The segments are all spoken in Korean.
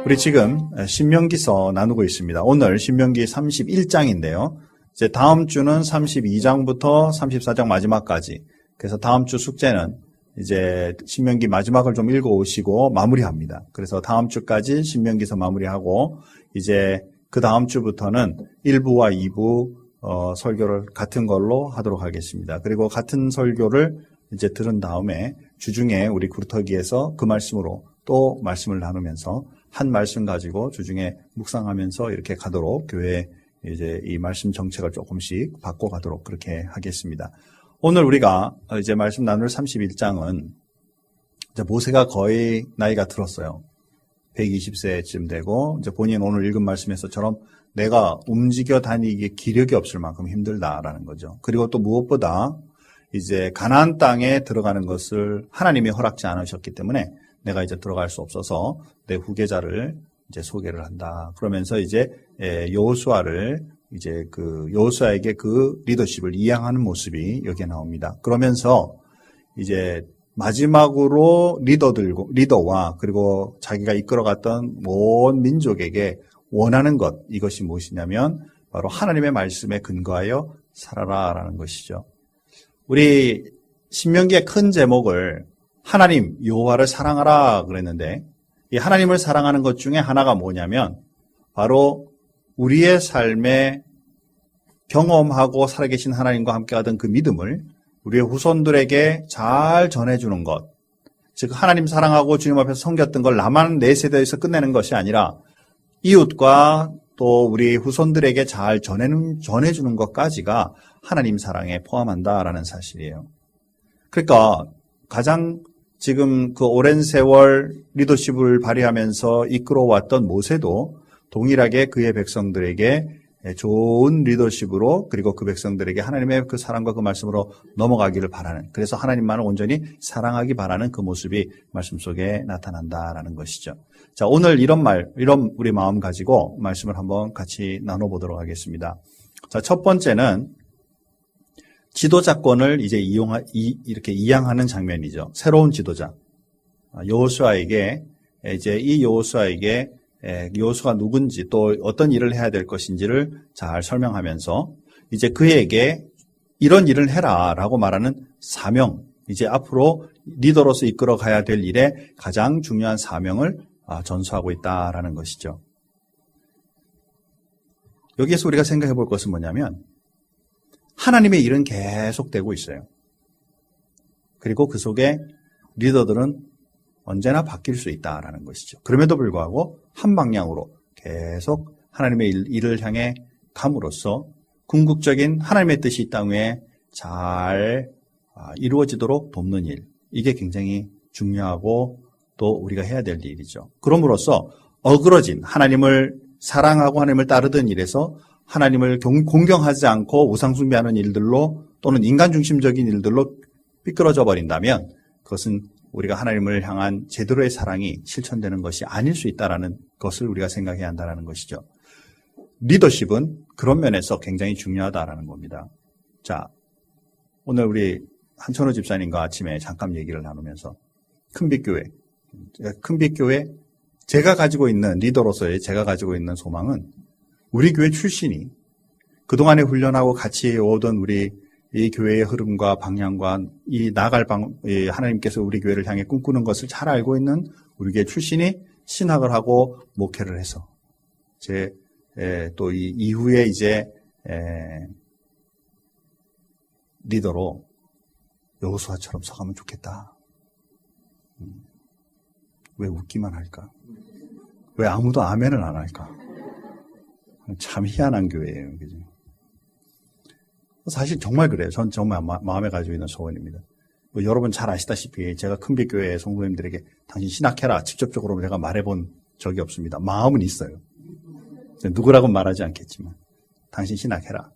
우리 지금 신명기서 나누고 있습니다. 오늘 신명기 31장인데요. 이제 다음 주는 32장부터 34장 마지막까지. 그래서 다음 주 숙제는 이제 신명기 마지막을 좀 읽어오시고 마무리합니다. 그래서 다음 주까지 신명기서 마무리하고 이제 그 다음 주부터는 1부와 2부 설교를 같은 걸로 하도록 하겠습니다. 그리고 같은 설교를 이제 들은 다음에 주중에 우리 구루터기에서 그 말씀으로 또 말씀을 나누면서 한 말씀 가지고 주중에 묵상하면서 이렇게 가도록 교회 이제 이 말씀 정책을 조금씩 바꿔가도록 그렇게 하겠습니다. 오늘 우리가 이제 말씀 나눌 31장은 이제 모세가 거의 나이가 들었어요. 120세쯤 되고 이제 본인 오늘 읽은 말씀에서처럼 내가 움직여 다니기에 기력이 없을 만큼 힘들다라는 거죠. 그리고 또 무엇보다 이제 가나안 땅에 들어가는 것을 하나님이 허락지 않으셨기 때문에 내가 이제 들어갈 수 없어서 내 후계자를 이제 소개를 한다. 그러면서 이제 여호수아를 이제 그 여호수아에게 그 리더십을 이양하는 모습이 여기에 나옵니다. 그러면서 이제 마지막으로 리더와 그리고 자기가 이끌어갔던 온 민족에게 원하는 것, 이것이 무엇이냐면 바로 하나님의 말씀에 근거하여 살아라라는 것이죠. 우리 신명기의 큰 제목을 하나님 여호와를 사랑하라 그랬는데 이 하나님을 사랑하는 것 중에 하나가 뭐냐면 바로 우리의 삶에 경험하고 살아계신 하나님과 함께하던 그 믿음을 우리의 후손들에게 잘 전해주는 것. 즉 하나님 사랑하고 주님 앞에서 섬겼던 걸 나만 내 세대에서 끝내는 것이 아니라 이웃과 또 우리 후손들에게 잘 전해주는 것까지가 하나님 사랑에 포함한다라는 사실이에요. 그러니까 가장 지금 그 오랜 세월 리더십을 발휘하면서 이끌어왔던 모세도 동일하게 그의 백성들에게 좋은 리더십으로 그리고 그 백성들에게 하나님의 그 사랑과 그 말씀으로 넘어가기를 바라는, 그래서 하나님만을 온전히 사랑하기 바라는 그 모습이 말씀 속에 나타난다라는 것이죠. 자, 오늘 이런 우리 마음 가지고 말씀을 한번 같이 나눠보도록 하겠습니다. 자, 첫 번째는 지도자권을 이제 이렇게 이양하는 장면이죠. 새로운 지도자. 여호수아에게, 이제 이 여호수아에게 여호수아가 누군지 또 어떤 일을 해야 될 것인지를 잘 설명하면서 이제 그에게 이런 일을 해라 라고 말하는 사명, 이제 앞으로 리더로서 이끌어 가야 될 일에 가장 중요한 사명을 전수하고 있다라는 것이죠. 여기에서 우리가 생각해 볼 것은 뭐냐면 하나님의 일은 계속되고 있어요. 그리고 그 속에 리더들은 언제나 바뀔 수 있다라는 것이죠. 그럼에도 불구하고 한 방향으로 계속 하나님의 일을 향해 감으로써 궁극적인 하나님의 뜻이 이 땅 위에 잘 이루어지도록 돕는 일, 이게 굉장히 중요하고 또 우리가 해야 될 일이죠. 그럼으로써 어그러진 하나님을 사랑하고 하나님을 따르던 일에서 하나님을 공경하지 않고 우상 숭배하는 일들로 또는 인간 중심적인 일들로 삐뚤어져 버린다면 그것은 우리가 하나님을 향한 제대로의 사랑이 실천되는 것이 아닐 수 있다는 것을 우리가 생각해야 한다는 것이죠. 리더십은 그런 면에서 굉장히 중요하다는 겁니다. 자, 오늘 우리 한천호 집사님과 아침에 잠깐 얘기를 나누면서 큰빛교회 제가 가지고 있는 리더로서의 제가 가지고 있는 소망은 우리 교회 출신이 그동안에 훈련하고 같이 오던 우리 이 교회의 흐름과 방향과 이 나갈 하나님께서 우리 교회를 향해 꿈꾸는 것을 잘 알고 있는 우리 교회 출신이 신학을 하고 목회를 해서 또 이 이후에 이제 리더로 여호수아처럼 서가면 좋겠다. 왜 웃기만 할까? 왜 아무도 아멘을 안 할까? 참 희한한 교회예요. 그죠? 사실 정말 그래요. 전 정말 마음에 가지고 있는 소원입니다. 여러분 잘 아시다시피 제가 큰빛교회 성도님들에게 당신 신학해라 직접적으로 제가 말해본 적이 없습니다. 마음은 있어요. 누구라고는 말하지 않겠지만 당신 신학해라.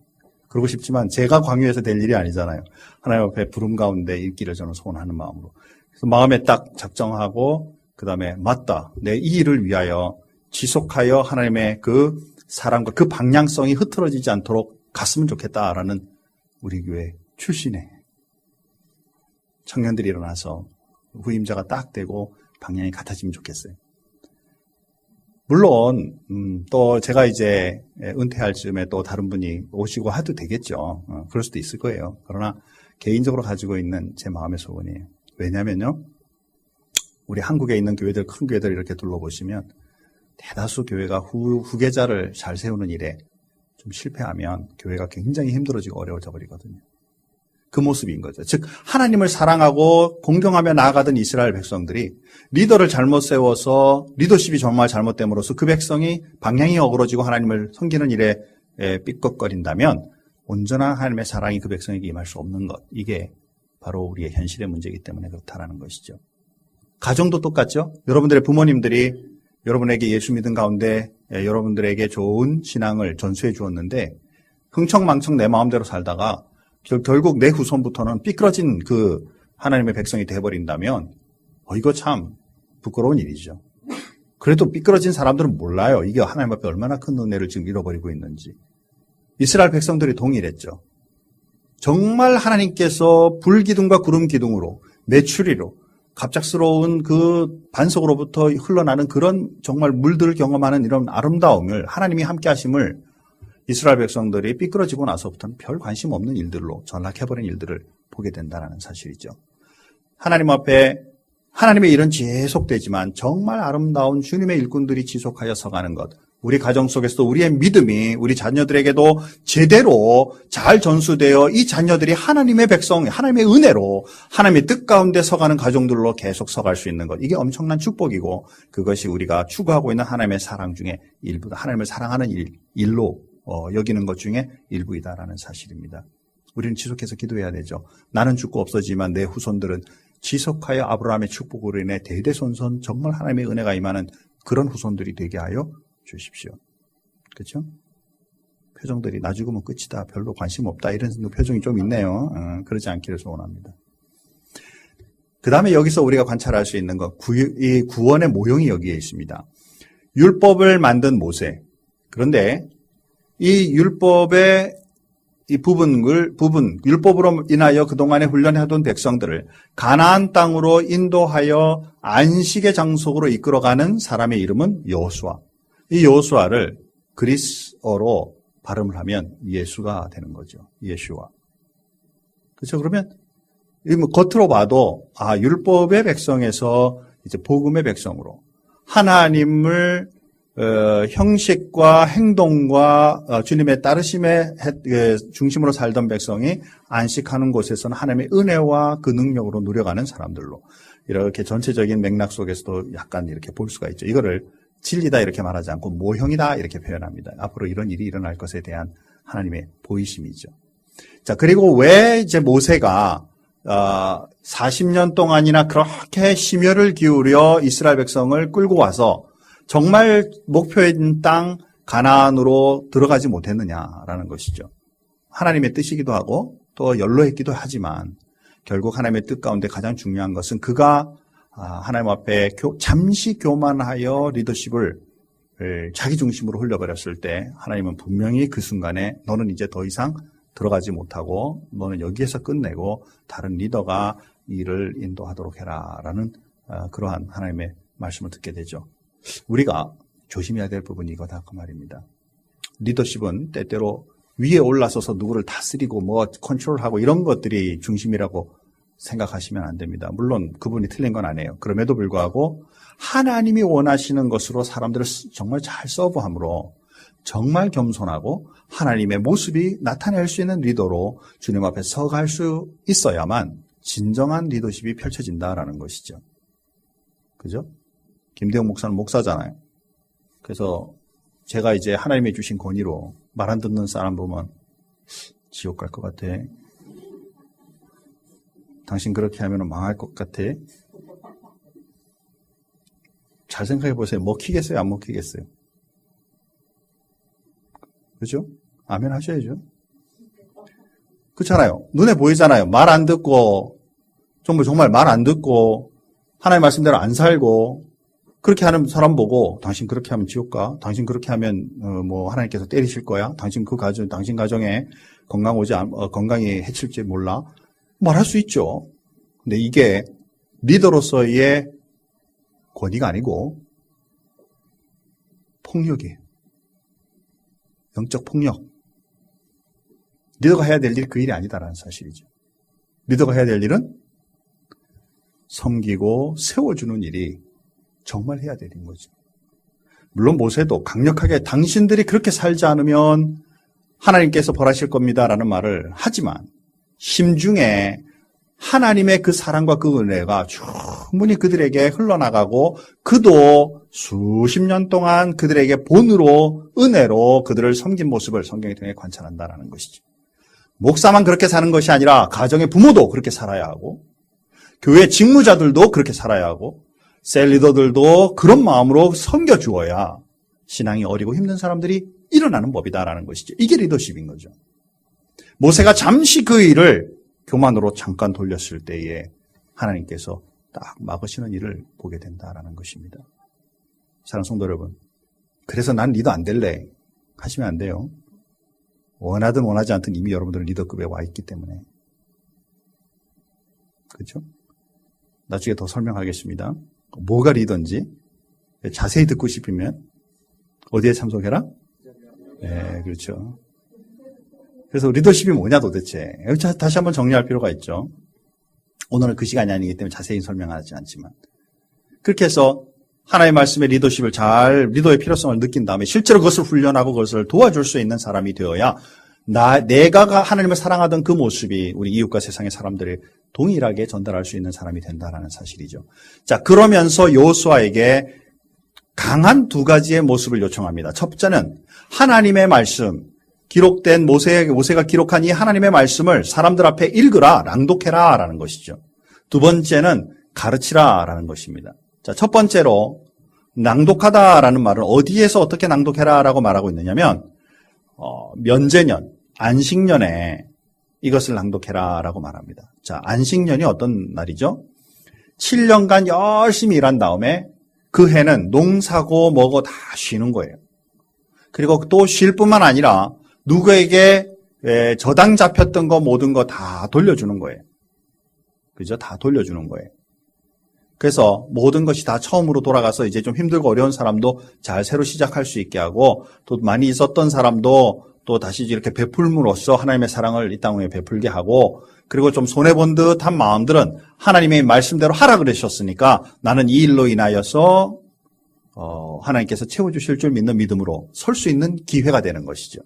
그러고 싶지만 제가 광유해서 될 일이 아니잖아요. 하나님 앞에 부름 가운데 있기를 저는 소원하는 마음으로. 그래서 마음에 딱 작정하고 그 다음에 맞다. 내 이 일을 위하여 지속하여 하나님의 그 사랑과 그 방향성이 흐트러지지 않도록 갔으면 좋겠다라는 우리 교회 출신의 청년들이 일어나서 후임자가 딱 되고 방향이 같아지면 좋겠어요. 물론 또 제가 이제 은퇴할 즈음에 또 다른 분이 오시고 해도 되겠죠. 그럴 수도 있을 거예요. 그러나 개인적으로 가지고 있는 제 마음의 소원이에요. 왜냐면요, 우리 한국에 있는 교회들, 큰 교회들 이렇게 둘러보시면 대다수 교회가 후계자를 잘 세우는 일에 좀 실패하면 교회가 굉장히 힘들어지고 어려워져 버리거든요. 그 모습인 거죠. 즉 하나님을 사랑하고 공경하며 나아가던 이스라엘 백성들이 리더를 잘못 세워서 리더십이 정말 잘못됨으로써 그 백성이 방향이 어그러지고 하나님을 섬기는 일에 삐걱거린다면 온전한 하나님의 사랑이 그 백성에게 임할 수 없는 것, 이게 바로 우리의 현실의 문제이기 때문에 그렇다라는 것이죠. 가정도 똑같죠. 여러분들의 부모님들이 여러분에게 예수 믿은 가운데 여러분들에게 좋은 신앙을 전수해 주었는데 흥청망청 내 마음대로 살다가 결국 내 후손부터는 삐뚤어진 그 하나님의 백성이 되어버린다면 이거 참 부끄러운 일이죠. 그래도 삐뚤어진 사람들은 몰라요. 이게 하나님 앞에 얼마나 큰 은혜를 지금 잃어버리고 있는지. 이스라엘 백성들이 동일했죠. 정말 하나님께서 불기둥과 구름기둥으로 메추리로 갑작스러운 그 반석으로부터 흘러나는 그런 정말 물들을 경험하는 이런 아름다움을 하나님이 함께 하심을 이스라엘 백성들이 삐뚤어지고 나서부터는 별 관심 없는 일들로 전락해버린 일들을 보게 된다는 사실이죠. 하나님 앞에 하나님의 일은 지속되지만 정말 아름다운 주님의 일꾼들이 지속하여 서가는 것, 우리 가정 속에서도 우리의 믿음이 우리 자녀들에게도 제대로 잘 전수되어 이 자녀들이 하나님의 백성, 하나님의 은혜로 하나님의 뜻 가운데 서가는 가정들로 계속 서갈 수 있는 것, 이게 엄청난 축복이고 그것이 우리가 추구하고 있는 하나님의 사랑 중에 일부다. 하나님을 사랑하는 일로 여기는 것 중에 일부이다라는 사실입니다. 우리는 지속해서 기도해야 되죠. 나는 죽고 없어지만 내 후손들은 지속하여 아브라함의 축복으로 인해 대대손손 정말 하나님의 은혜가 임하는 그런 후손들이 되게 하여 주십시오. 그렇죠? 표정들이 나 죽으면 끝이다, 별로 관심 없다, 이런 표정이 좀 있네요. 그러지 않기를 소원합니다. 그 다음에 여기서 우리가 관찰할 수 있는 것, 이 구원의 모형이 여기에 있습니다. 율법을 만든 모세. 그런데 이 율법의 이 율법으로 인하여 그동안에 훈련해둔 백성들을 가나안 땅으로 인도하여 안식의 장소로 이끌어가는 사람의 이름은 여호수아. 이 여호수아를 그리스어로 발음을 하면 예수가 되는 거죠. 예수와. 그렇죠? 그러면 겉으로 봐도 율법의 백성에서 이제 복음의 백성으로 하나님을 형식과 행동과 주님의 따르심의 중심으로 살던 백성이 안식하는 곳에서는 하나님의 은혜와 그 능력으로 누려가는 사람들로 이렇게 전체적인 맥락 속에서도 약간 이렇게 볼 수가 있죠. 이거를 진리다 이렇게 말하지 않고 모형이다 이렇게 표현합니다. 앞으로 이런 일이 일어날 것에 대한 하나님의 보이심이죠. 자, 그리고 왜 이제 모세가 40년 동안이나 그렇게 심혈을 기울여 이스라엘 백성을 끌고 와서 정말 목표인 땅 가나안으로 들어가지 못했느냐라는 것이죠. 하나님의 뜻이기도 하고 또 연로했기도 하지만 결국 하나님의 뜻 가운데 가장 중요한 것은 그가 하나님 앞에 잠시 교만하여 리더십을 자기 중심으로 흘려버렸을 때 하나님은 분명히 그 순간에 너는 이제 더 이상 들어가지 못하고 너는 여기에서 끝내고 다른 리더가 일을 인도하도록 해라라는 그러한 하나님의 말씀을 듣게 되죠. 우리가 조심해야 될 부분이 이거다 그 말입니다. 리더십은 때때로 위에 올라서서 누구를 다스리고 컨트롤하고 이런 것들이 중심이라고 생각하시면 안 됩니다. 물론 그분이 틀린 건 아니에요. 그럼에도 불구하고 하나님이 원하시는 것으로 사람들을 정말 잘 서브함으로 정말 겸손하고 하나님의 모습이 나타낼 수 있는 리더로 주님 앞에 서갈 수 있어야만 진정한 리더십이 펼쳐진다라는 것이죠. 그죠? 김대영 목사는 목사잖아요. 그래서 제가 이제 하나님이 주신 권위로 말 안 듣는 사람 보면 지옥 갈 것 같아. 당신 그렇게 하면 망할 것 같아. 잘 생각해 보세요. 먹히겠어요? 안 먹히겠어요? 그죠? 아멘 하셔야죠. 그렇잖아요. 눈에 보이잖아요. 말 안 듣고 정말 말 안 듣고 하나님 말씀대로 안 살고 그렇게 하는 사람 보고 당신 그렇게 하면 지옥 가? 당신 그렇게 하면 하나님께서 때리실 거야? 당신 가정에 건강이 해칠지 몰라? 말할 수 있죠. 근데 이게 리더로서의 권위가 아니고 폭력이에요. 영적 폭력. 리더가 해야 될 일이 그 일이 아니다라는 사실이죠. 리더가 해야 될 일은 섬기고 세워주는 일이 정말 해야 되는 거죠. 물론 모세도 강력하게 당신들이 그렇게 살지 않으면 하나님께서 벌하실 겁니다라는 말을 하지만 심중에 하나님의 그 사랑과 그 은혜가 충분히 그들에게 흘러나가고 그도 수십 년 동안 그들에게 본으로 은혜로 그들을 섬긴 모습을 성경을 통해 관찰한다는 것이죠. 목사만 그렇게 사는 것이 아니라 가정의 부모도 그렇게 살아야 하고 교회 직무자들도 그렇게 살아야 하고 셀 리더들도 그런 마음으로 섬겨주어야 신앙이 어리고 힘든 사람들이 일어나는 법이다라는 것이죠. 이게 리더십인 거죠. 모세가 잠시 그 일을 교만으로 잠깐 돌렸을 때에 하나님께서 딱 막으시는 일을 보게 된다라는 것입니다. 사랑하는 성도 여러분, 그래서 난 리더 안 될래 하시면 안 돼요. 원하든 원하지 않든 이미 여러분들은 리더급에 와 있기 때문에. 그렇죠? 나중에 더 설명하겠습니다. 뭐가 리더인지 자세히 듣고 싶으면 어디에 참석해라? 네, 그렇죠. 그래서 리더십이 뭐냐 도대체. 다시 한번 정리할 필요가 있죠. 오늘은 그 시간이 아니기 때문에 자세히 설명하지 않지만. 그렇게 해서 하나님의 말씀의 리더십을 리더의 필요성을 느낀 다음에 실제로 그것을 훈련하고 그것을 도와줄 수 있는 사람이 되어야 내가 하나님을 사랑하던 그 모습이 우리 이웃과 세상의 사람들을 동일하게 전달할 수 있는 사람이 된다라는 사실이죠. 자, 그러면서 여호수아에게 강한 두 가지의 모습을 요청합니다. 첫 번째는 하나님의 말씀, 기록된 모세가 기록한 이 하나님의 말씀을 사람들 앞에 읽으라, 낭독해라 라는 것이죠. 두 번째는 가르치라 라는 것입니다. 자, 첫 번째로 낭독하다라는 말은 어디에서 어떻게 낭독해라 라고 말하고 있느냐면 면제년, 안식년에 이것을 낭독해라 라고 말합니다. 자, 안식년이 어떤 날이죠? 7년간 열심히 일한 다음에 그 해는 농사고 뭐고 다 쉬는 거예요. 그리고 또 쉴 뿐만 아니라 누구에게 저당 잡혔던 거 모든 거 다 돌려주는 거예요. 그죠? 다 돌려주는 거예요. 그래서 모든 것이 다 처음으로 돌아가서 이제 좀 힘들고 어려운 사람도 잘 새로 시작할 수 있게 하고 또 많이 있었던 사람도 또 다시 이렇게 베풀므로써 하나님의 사랑을 이 땅에 베풀게 하고 그리고 좀 손해본 듯한 마음들은 하나님의 말씀대로 하라 그러셨으니까 나는 이 일로 인하여서 하나님께서 채워주실 줄 믿는 믿음으로 설 수 있는 기회가 되는 것이죠.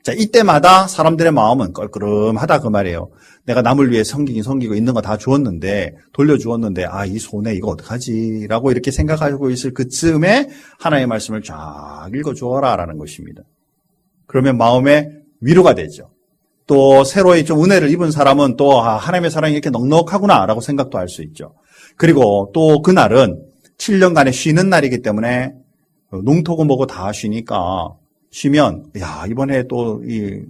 자, 이때마다 사람들의 마음은 껄끄름하다 그 말이에요. 내가 남을 위해 섬기고 있는 거 다 주었는데 돌려주었는데 이 손해 이거 어떡하지? 라고 이렇게 생각하고 있을 그쯤에 하나님의 말씀을 쫙 읽어주어라 라는 것입니다. 그러면 마음에 위로가 되죠. 또 새로이 좀 은혜를 입은 사람은 또 하나님의 사랑이 이렇게 넉넉하구나 라고 생각도 할 수 있죠. 그리고 또 그날은 7년간의 쉬는 날이기 때문에 농토고 뭐고 다 쉬니까 쉬면 이번에 또 이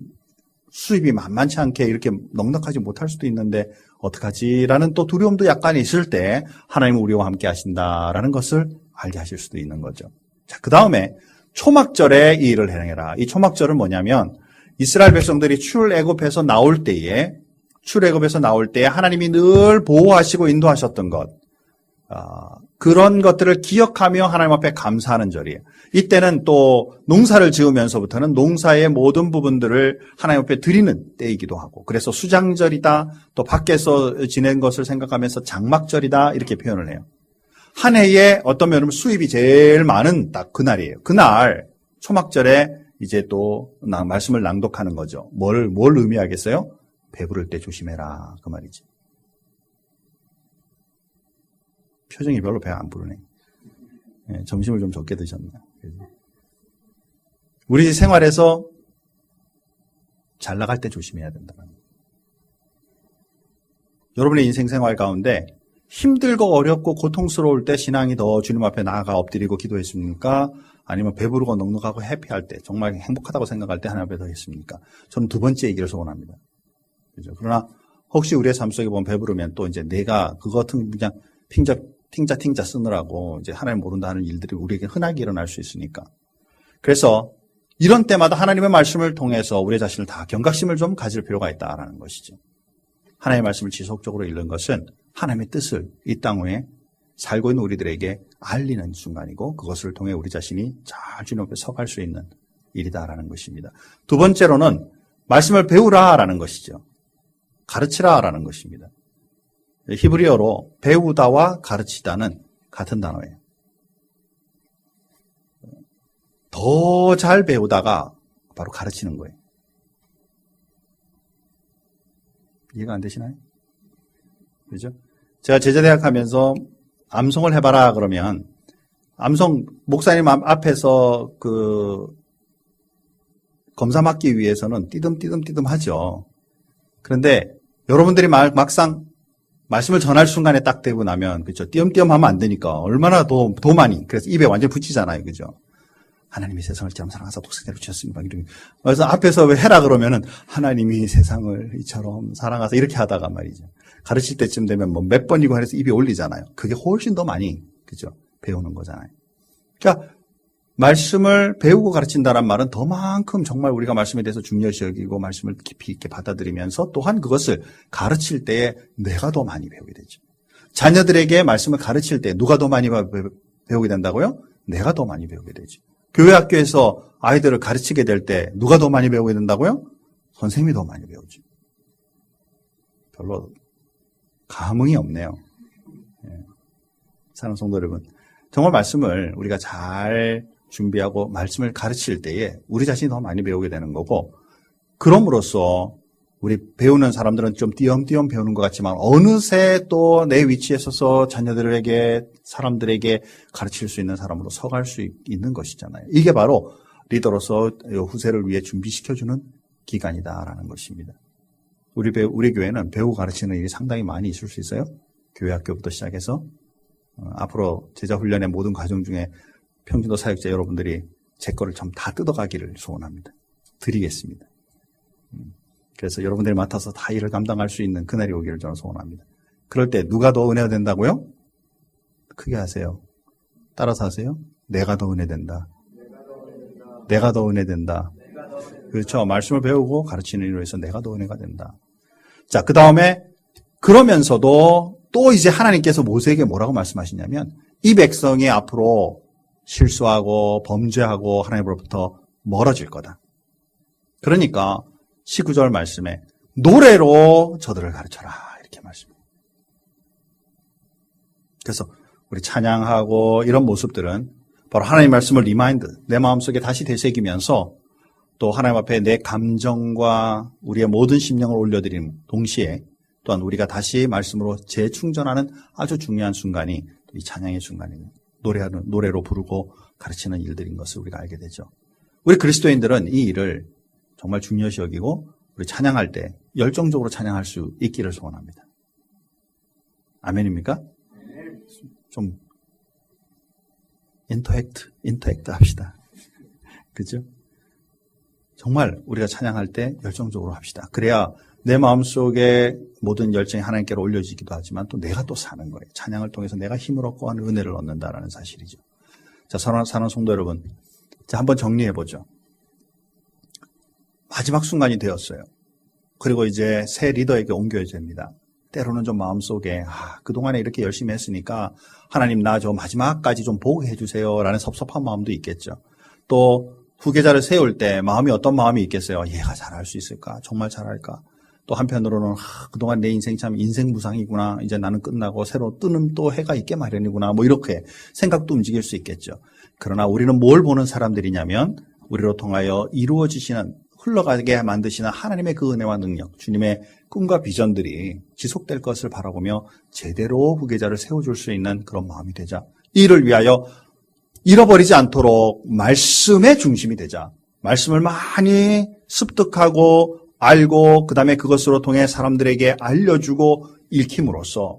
수입이 만만치 않게 이렇게 넉넉하지 못할 수도 있는데 어떡하지라는 또 두려움도 약간 있을 때 하나님은 우리와 함께 하신다라는 것을 알게 하실 수도 있는 거죠. 자, 그 다음에 초막절에 이 일을 행해라. 이 초막절은 뭐냐면 이스라엘 백성들이 출애굽에서 나올 때에 하나님이 늘 보호하시고 인도하셨던 것, 그런 것들을 기억하며 하나님 앞에 감사하는 절이에요. 이때는 또 농사를 지으면서부터는 농사의 모든 부분들을 하나님 앞에 드리는 때이기도 하고, 그래서 수장절이다, 또 밖에서 지낸 것을 생각하면서 장막절이다 이렇게 표현을 해요. 한 해에 어떤 면으로 수입이 제일 많은 딱 그날이에요. 그날 초막절에 이제 또 말씀을 낭독하는 거죠. 뭘 의미하겠어요? 배부를 때 조심해라 그 말이지. 표정이 별로 배 안 부르네. 점심을 좀 적게 드셨나. 우리 생활에서 잘 나갈 때 조심해야 된다. 여러분의 인생 생활 가운데 힘들고 어렵고 고통스러울 때 신앙이 더 주님 앞에 나아가 엎드리고 기도했습니까? 아니면 배부르고 넉넉하고 해피할 때, 정말 행복하다고 생각할 때 하나님 앞에 더 했습니까? 저는 두 번째 얘기를 소원합니다. 그죠? 그러나 혹시 우리의 삶 속에 보면 배부르면 또 이제 내가 그거 같은 그냥 팅자 쓰느라고 이제 하나님 모른다 하는 일들이 우리에게 흔하게 일어날 수 있으니까. 그래서 이런 때마다 하나님의 말씀을 통해서 우리 자신을 다 경각심을 좀 가질 필요가 있다라는 것이죠. 하나님의 말씀을 지속적으로 읽는 것은 하나님의 뜻을 이 땅 위에 살고 있는 우리들에게 알리는 순간이고 그것을 통해 우리 자신이 잘 주님 앞에 서갈 수 있는 일이다라는 것입니다. 두 번째로는 말씀을 배우라라는 것이죠. 가르치라라는 것입니다. 히브리어로 배우다와 가르치다는 같은 단어예요. 더 잘 배우다가 바로 가르치는 거예요. 이해가 안 되시나요? 그죠? 제가 제자대학 하면서 암송을 해봐라 그러면 암송 목사님 앞에서 그 검사 맡기 위해서는 띠듬띠듬 하죠. 그런데 여러분들이 막상 말씀을 전할 순간에 딱 되고 나면 그죠? 띄엄띄엄 하면 안 되니까 얼마나 더 많이 그래서 입에 완전 붙이잖아요. 그죠? 하나님이 세상을 이처럼 사랑하사 독생자를 주셨습니다. 그래서 앞에서 왜 해라 그러면은 하나님이 세상을 이처럼 사랑하사 이렇게 하다가 말이죠. 가르칠 때쯤 되면 뭐 몇 번이고 해서 입에 올리잖아요. 그게 훨씬 더 많이 그죠? 배우는 거잖아요. 그러니까 말씀을 배우고 가르친다는 말은 더만큼 정말 우리가 말씀에 대해서 중요시 여기고 말씀을 깊이 있게 받아들이면서 또한 그것을 가르칠 때에 내가 더 많이 배우게 되죠. 자녀들에게 말씀을 가르칠 때 누가 더 많이 배우게 된다고요? 내가 더 많이 배우게 되죠. 교회 학교에서 아이들을 가르치게 될 때 누가 더 많이 배우게 된다고요? 선생님이 더 많이 배우죠. 별로 감흥이 없네요. 사랑하는 성도 여러분, 정말 말씀을 우리가 잘 준비하고 말씀을 가르칠 때에 우리 자신이 더 많이 배우게 되는 거고, 그럼으로써 우리 배우는 사람들은 좀 띄엄띄엄 배우는 것 같지만 어느새 또 내 위치에 서서 자녀들에게 사람들에게 가르칠 수 있는 사람으로 서갈 수 있는 것이잖아요. 이게 바로 리더로서 후세를 위해 준비시켜주는 기간이다라는 것입니다. 우리 교회는 배우고 가르치는 일이 상당히 많이 있을 수 있어요. 교회 학교부터 시작해서 앞으로 제자 훈련의 모든 과정 중에 평신도 사역자 여러분들이 제 거를 좀 다 뜯어가기를 소원합니다. 드리겠습니다. 그래서 여러분들이 맡아서 다 일을 감당할 수 있는 그날이 오기를 저는 소원합니다. 그럴 때 누가 더 은혜가 된다고요? 크게 하세요. 따라서 하세요. 내가 더 은혜 된다. 내가 더 은혜 된다. 그렇죠. 말씀을 배우고 가르치는 일로 해서 내가 더 은혜가 된다. 자, 그 다음에 그러면서도 또 이제 하나님께서 모세에게 뭐라고 말씀하시냐면 이 백성이 앞으로 실수하고 범죄하고 하나님으로부터 멀어질 거다. 그러니까 19절 말씀에 노래로 저들을 가르쳐라 이렇게 말씀해요. 그래서 우리 찬양하고 이런 모습들은 바로 하나님 말씀을 리마인드, 내 마음속에 다시 되새기면서 또 하나님 앞에 내 감정과 우리의 모든 심령을 올려드리는 동시에 또한 우리가 다시 말씀으로 재충전하는 아주 중요한 순간이 이 찬양의 순간이에요. 노래로 부르고 가르치는 일들인 것을 우리가 알게 되죠. 우리 그리스도인들은 이 일을 정말 중요시 여기고 우리 찬양할 때 열정적으로 찬양할 수 있기를 소원합니다. 아멘입니까? 좀 인터액트 합시다. 그죠? 정말 우리가 찬양할 때 열정적으로 합시다. 그래야 내 마음속에 모든 열정이 하나님께로 올려지기도 하지만 또 내가 또 사는 거예요. 찬양을 통해서 내가 힘을 얻고 하는 은혜를 얻는다라는 사실이죠. 자, 사랑하는 성도 여러분, 자, 한번 정리해보죠. 마지막 순간이 되었어요. 그리고 이제 새 리더에게 옮겨야 됩니다. 때로는 좀 마음속에 그동안에 이렇게 열심히 했으니까 하나님 나 저 마지막까지 좀 보게 해주세요 라는 섭섭한 마음도 있겠죠. 또 후계자를 세울 때 마음이 어떤 마음이 있겠어요. 얘가 잘할 수 있을까? 정말 잘할까? 또 한편으로는 그동안 내 인생이 참 인생무상이구나. 이제 나는 끝나고 새로 뜨는 또 해가 있게 마련이구나. 뭐 이렇게 생각도 움직일 수 있겠죠. 그러나 우리는 뭘 보는 사람들이냐면 우리로 통하여 이루어지시는 흘러가게 만드시는 하나님의 그 은혜와 능력, 주님의 꿈과 비전들이 지속될 것을 바라보며 제대로 후계자를 세워줄 수 있는 그런 마음이 되자. 이를 위하여 잃어버리지 않도록 말씀의 중심이 되자. 말씀을 많이 습득하고 알고 그 다음에 그것으로 통해 사람들에게 알려주고 읽힘으로써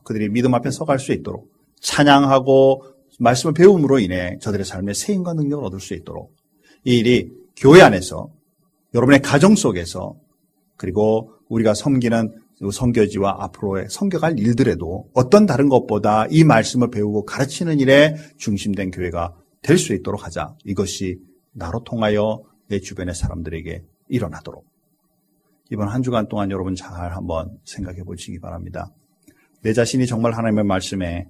그들이 믿음 앞에 서갈 수 있도록 찬양하고 말씀을 배움으로 인해 저들의 삶에 세임과 능력을 얻을 수 있도록 이 일이 교회 안에서 여러분의 가정 속에서 그리고 우리가 섬기는 선교지와 앞으로의 섬겨갈 일들에도 어떤 다른 것보다 이 말씀을 배우고 가르치는 일에 중심된 교회가 될 수 있도록 하자. 이것이 나로 통하여 내 주변의 사람들에게 일어나도록. 이번 한 주간 동안 여러분 잘 한번 생각해 보시기 바랍니다. 내 자신이 정말 하나님의 말씀에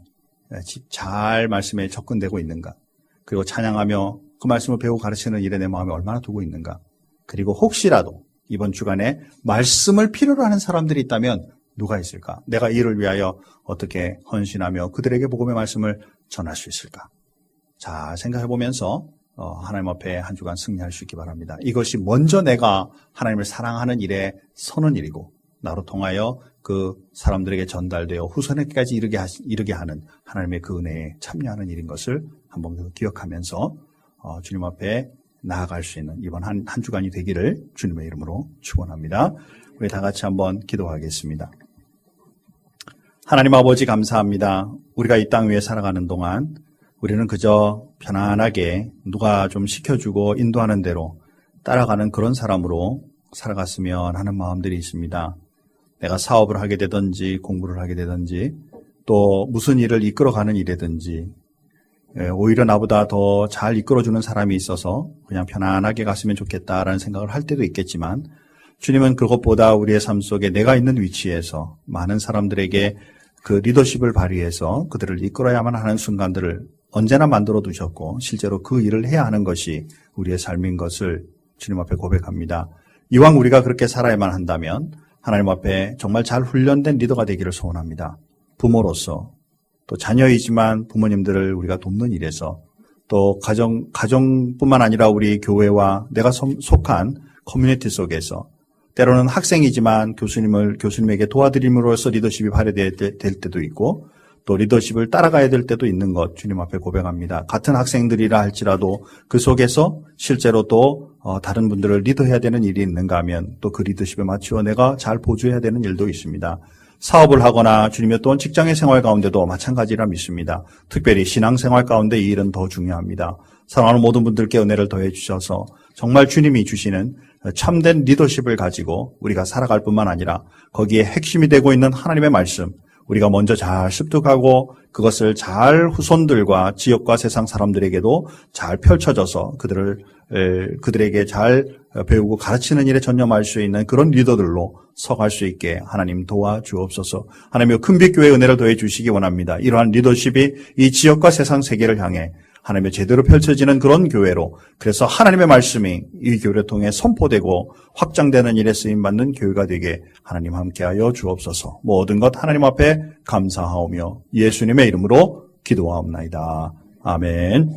잘 말씀에 접근되고 있는가? 그리고 찬양하며 그 말씀을 배우고 가르치는 일에 내 마음에 얼마나 두고 있는가? 그리고 혹시라도 이번 주간에 말씀을 필요로 하는 사람들이 있다면 누가 있을까? 내가 이를 위하여 어떻게 헌신하며 그들에게 복음의 말씀을 전할 수 있을까? 자, 생각해 보면서 하나님 앞에 한 주간 승리할 수 있기 바랍니다. 이것이 먼저 내가 하나님을 사랑하는 일에 서는 일이고 나로 통하여 그 사람들에게 전달되어 후손에게까지 이르게 하는 하나님의 그 은혜에 참여하는 일인 것을 한번 더 기억하면서 주님 앞에 나아갈 수 있는 이번 한 주간이 되기를 주님의 이름으로 축원합니다. 우리 다 같이 한번 기도하겠습니다. 하나님 아버지 감사합니다. 우리가 이 땅 위에 살아가는 동안 우리는 그저 편안하게 누가 좀 시켜주고 인도하는 대로 따라가는 그런 사람으로 살아갔으면 하는 마음들이 있습니다. 내가 사업을 하게 되든지 공부를 하게 되든지 또 무슨 일을 이끌어가는 일이든지 오히려 나보다 더 잘 이끌어주는 사람이 있어서 그냥 편안하게 갔으면 좋겠다라는 생각을 할 때도 있겠지만 주님은 그것보다 우리의 삶 속에 내가 있는 위치에서 많은 사람들에게 그 리더십을 발휘해서 그들을 이끌어야만 하는 순간들을 언제나 만들어 두셨고 실제로 그 일을 해야 하는 것이 우리의 삶인 것을 주님 앞에 고백합니다. 이왕 우리가 그렇게 살아야만 한다면 하나님 앞에 정말 잘 훈련된 리더가 되기를 소원합니다. 부모로서 또 자녀이지만 부모님들을 우리가 돕는 일에서 또 가정뿐만 아니라 우리 교회와 내가 속한 커뮤니티 속에서 때로는 학생이지만 교수님에게 도와드림으로써 리더십이 발휘될 때도 있고 또 리더십을 따라가야 될 때도 있는 것 주님 앞에 고백합니다. 같은 학생들이라 할지라도 그 속에서 실제로 또 다른 분들을 리더해야 되는 일이 있는가 하면 또 그 리더십에 맞추어 내가 잘 보조해야 되는 일도 있습니다. 사업을 하거나 주님의 또한 직장의 생활 가운데도 마찬가지라 믿습니다. 특별히 신앙생활 가운데 이 일은 더 중요합니다. 사랑하는 모든 분들께 은혜를 더해 주셔서 정말 주님이 주시는 참된 리더십을 가지고 우리가 살아갈 뿐만 아니라 거기에 핵심이 되고 있는 하나님의 말씀 우리가 먼저 잘 습득하고 그것을 잘 후손들과 지역과 세상 사람들에게도 잘 펼쳐져서 그들에게 잘 배우고 가르치는 일에 전념할 수 있는 그런 리더들로 서갈 수 있게 하나님 도와주옵소서. 하나님의 큰빛교회 은혜를 더해 주시기 원합니다. 이러한 리더십이 이 지역과 세상 세계를 향해 하나님의 제대로 펼쳐지는 그런 교회로 그래서 하나님의 말씀이 이 교회를 통해 선포되고 확장되는 일에 쓰임받는 교회가 되게 하나님 함께하여 주옵소서. 모든 것 하나님 앞에 감사하오며 예수님의 이름으로 기도하옵나이다. 아멘.